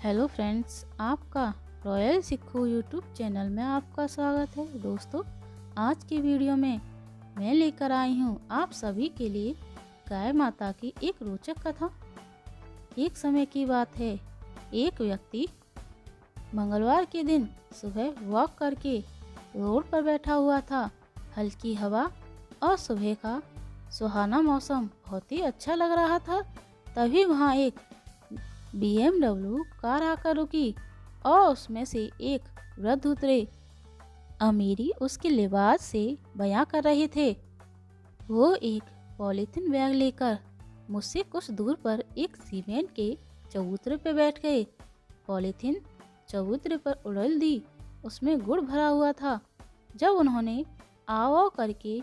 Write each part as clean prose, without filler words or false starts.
Hello friends, आपका royal सिक्खू YouTube channel में आपका स्वागत है। दोस्तों, आज की वीडियो में मैं लेकर आई हूँ आप सभी के लिए गाय माता की एक रोचक कथा। एक समय की बात है, एक व्यक्ति मंगलवार के दिन सुबह वॉक करके रोड पर बैठा हुआ था। हल्की हवा और सुबह का सुहाना मौसम बहुत ही अच्छा लग रहा था। तभी वहाँ एक BMW कार आकर रुकी और उसमें से एक वृद्ध उतरे। अमीरी उसके लिबास से बयां कर रहे थे। वो एक पॉलीथीन बैग लेकर मुझसे कुछ दूर पर एक सीमेंट के चबूतरे पर बैठ गए। पॉलीथीन चबूतरे पर उड़ेल दी, उसमें गुड़ भरा हुआ था। जब उन्होंने आओ आओ करके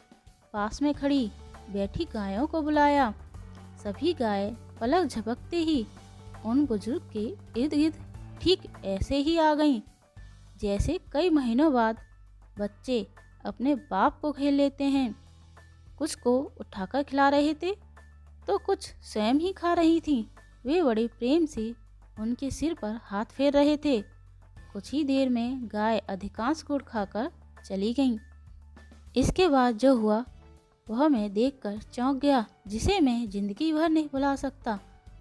पास में खड़ी बैठी गायों को बुलाया, सभी गाय पलक झपकते ही उन बुजुर्ग के इर्द गिर्द ठीक ऐसे ही आ गईं, जैसे कई महीनों बाद बच्चे अपने बाप को खेल लेते हैं। कुछ को उठाकर खिला रहे थे तो कुछ स्वयं ही खा रही थीं। वे बड़े प्रेम से उनके सिर पर हाथ फेर रहे थे। कुछ ही देर में गाय अधिकांश गुड़ खाकर चली गईं। इसके बाद जो हुआ वह मैं देखकर चौंक गया, जिसे मैं जिंदगी भर नहीं भुला सकता।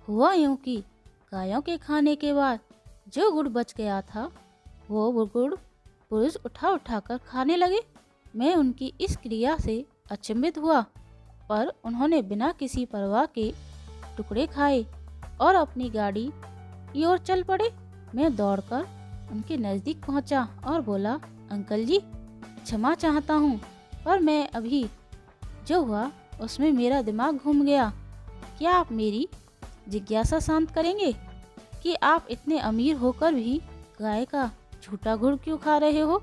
हुआ यूं कि गायों के खाने के बाद जो गुड़ बच गया था, वो गुड़ पुरुष उठा उठा कर खाने लगे। मैं उनकी इस क्रिया से अचंभित हुआ, पर उन्होंने बिना किसी परवाह के टुकड़े खाए और अपनी गाड़ी की ओर चल पड़े। मैं दौड़कर उनके नज़दीक पहुंचा और बोला, अंकल जी, क्षमा चाहता हूं, पर मैं अभी जो हुआ उसमें मेरा दिमाग घूम गया। क्या आप मेरी जिज्ञासा शांत करेंगे कि आप इतने अमीर होकर भी गाय का झूठा गुड़ क्यों खा रहे हो?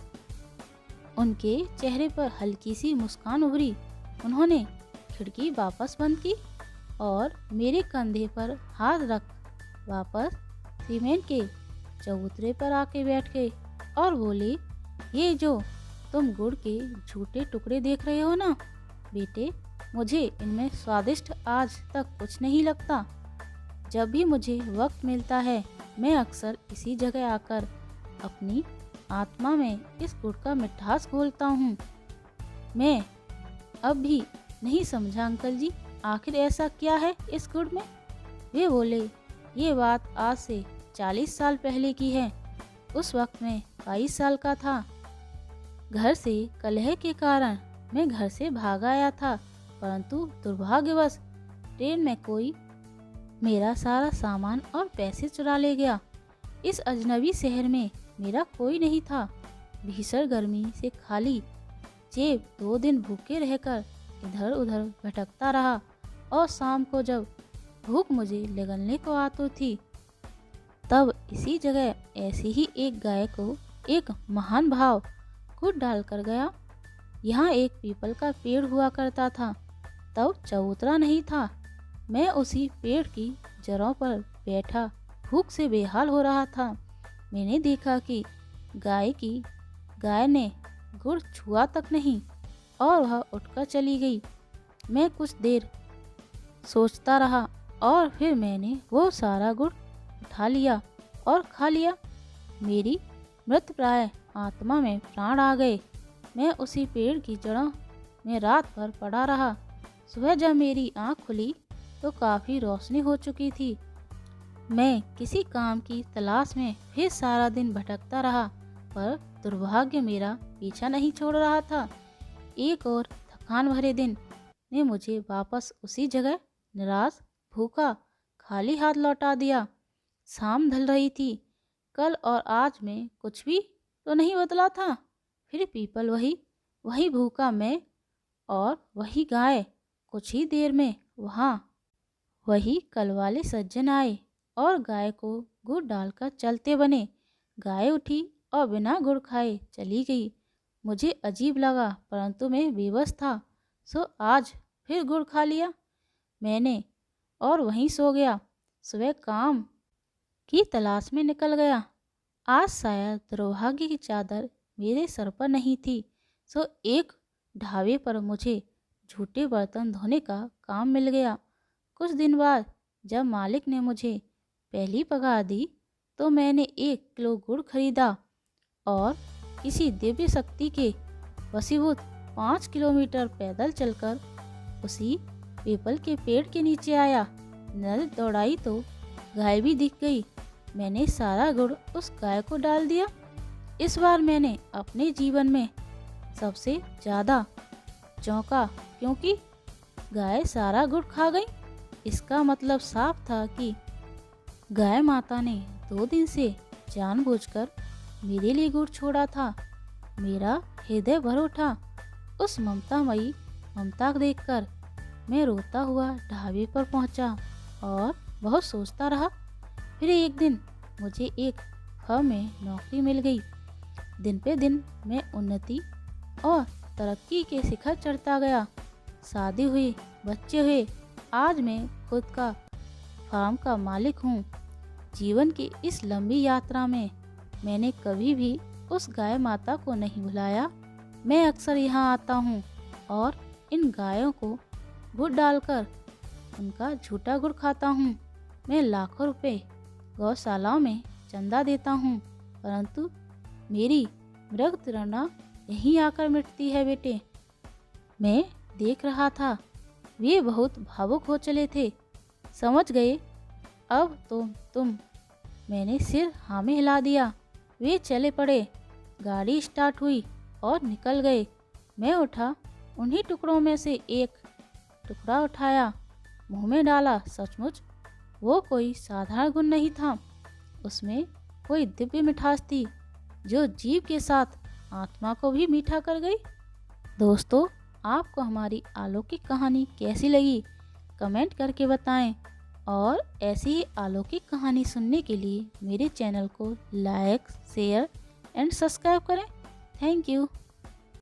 उनके चेहरे पर हल्की सी मुस्कान उभरी। उन्होंने खिड़की वापस बंद की और मेरे कंधे पर हाथ रख वापस सीमेंट के चबूतरे पर आके बैठ गए और बोले, ये जो तुम गुड़ के झूठे टुकड़े देख रहे हो ना बेटे, मुझे इनमें स्वादिष्ट आज तक कुछ नहीं लगता। जब भी मुझे वक्त मिलता है, मैं अक्सर इसी जगह आकर अपनी आत्मा में इस गुड़ का मिठास घोलता हूँ। मैं अब भी नहीं समझा अंकल जी, आखिर ऐसा क्या है इस गुड़ में? वे बोले, ये बात आज से 40 साल पहले की है। उस वक्त मैं 22 साल का था। घर से कलह के कारण मैं घर से भाग आया था, परंतु दुर्भाग्यवश ट्रेन में कोई मेरा सारा सामान और पैसे चुरा ले गया। इस अजनबी शहर में मेरा कोई नहीं था। भीषण गर्मी से खाली जेब 2 दिन भूखे रहकर इधर उधर भटकता रहा और शाम को जब भूख मुझे लगने को आती थी, तब इसी जगह ऐसी ही एक गाय को एक महान भाव गुड़ डालकर गया। यहाँ एक पीपल का पेड़ हुआ करता था, तब चबूतरा नहीं था। मैं उसी पेड़ की जड़ों पर बैठा भूख से बेहाल हो रहा था। मैंने देखा कि गाय ने गुड़ छुआ तक नहीं और वह उठकर चली गई। मैं कुछ देर सोचता रहा और फिर मैंने वो सारा गुड़ उठा लिया और खा लिया। मेरी मृतप्राय आत्मा में प्राण आ गए। मैं उसी पेड़ की जड़ों में रात भर पड़ा रहा। सुबह जब मेरी आँख खुली तो काफ़ी रोशनी हो चुकी थी। मैं किसी काम की तलाश में फिर सारा दिन भटकता रहा, पर दुर्भाग्य मेरा पीछा नहीं छोड़ रहा था। एक और थकान भरे दिन ने मुझे वापस उसी जगह निराश, भूखा, खाली हाथ लौटा दिया। शाम ढल रही थी। कल और आज में कुछ भी तो नहीं बदला था। फिर पीपल वही भूखा मैं और वही गाय। कुछ ही देर में वहाँ वही कल वाले सज्जन आए और गाय को गुड़ डालकर चलते बने। गाय उठी और बिना गुड़ खाए चली गई। मुझे अजीब लगा, परंतु मैं बेबस था, सो आज फिर गुड़ खा लिया मैंने और वहीं सो गया। सुबह काम की तलाश में निकल गया। आज शायद दुर्भाग्य की चादर मेरे सर पर नहीं थी, सो एक ढाबे पर मुझे झूठे बर्तन धोने का काम मिल गया। कुछ दिन बाद जब मालिक ने मुझे पहली पगार दी, तो मैंने 1 किलो गुड़ खरीदा और किसी दिव्य शक्ति के वशीभूत 5 किलोमीटर पैदल चलकर उसी पीपल के पेड़ के नीचे आया। नजर दौड़ाई तो गाय भी दिख गई। मैंने सारा गुड़ उस गाय को डाल दिया। इस बार मैंने अपने जीवन में सबसे ज़्यादा चौंका, क्योंकि गाय सारा गुड़ खा गई। इसका मतलब साफ था कि गाय माता ने 2 दिन से जानबूझकर मेरे लिए गुड़ छोड़ा था। मेरा हृदय भर उठा। उस ममतामयी ममता को देखकर मैं रोता हुआ ढाबे पर पहुंचा और बहुत सोचता रहा। फिर एक दिन मुझे एक फर्म में नौकरी मिल गई। दिन पे दिन मैं उन्नति और तरक्की के शिखर चढ़ता गया। शादी हुई, बच्चे हुए। आज मैं खुद का फार्म का मालिक हूँ। जीवन की इस लंबी यात्रा में मैंने कभी भी उस गाय माता को नहीं भुलाया। मैं अक्सर यहाँ आता हूँ और इन गायों को गुड़ डालकर उनका झूठा गुड़ खाता हूँ। मैं लाखों रुपए गौशालाओं में चंदा देता हूँ, परंतु मेरी मृग तृष्णा यहीं आकर मिटती है बेटे। मैं देख रहा था, वे बहुत भावुक हो चले थे। समझ गए अब तो तुम। मैंने सिर हाँ में हिला दिया। वे चले पड़े। गाड़ी स्टार्ट हुई और निकल गए। मैं उठा, उन्हीं टुकड़ों में से एक टुकड़ा उठाया, मुंह में डाला। सचमुच वो कोई साधारण गुण नहीं था, उसमें कोई दिव्य मिठास थी जो जीव के साथ आत्मा को भी मीठा कर गई। दोस्तों, आपको हमारी अलौकिक कहानी कैसी लगी कमेंट करके बताएं और ऐसी ही अलौकिक कहानी सुनने के लिए मेरे चैनल को लाइक, शेयर एंड सब्सक्राइब करें। Thank you.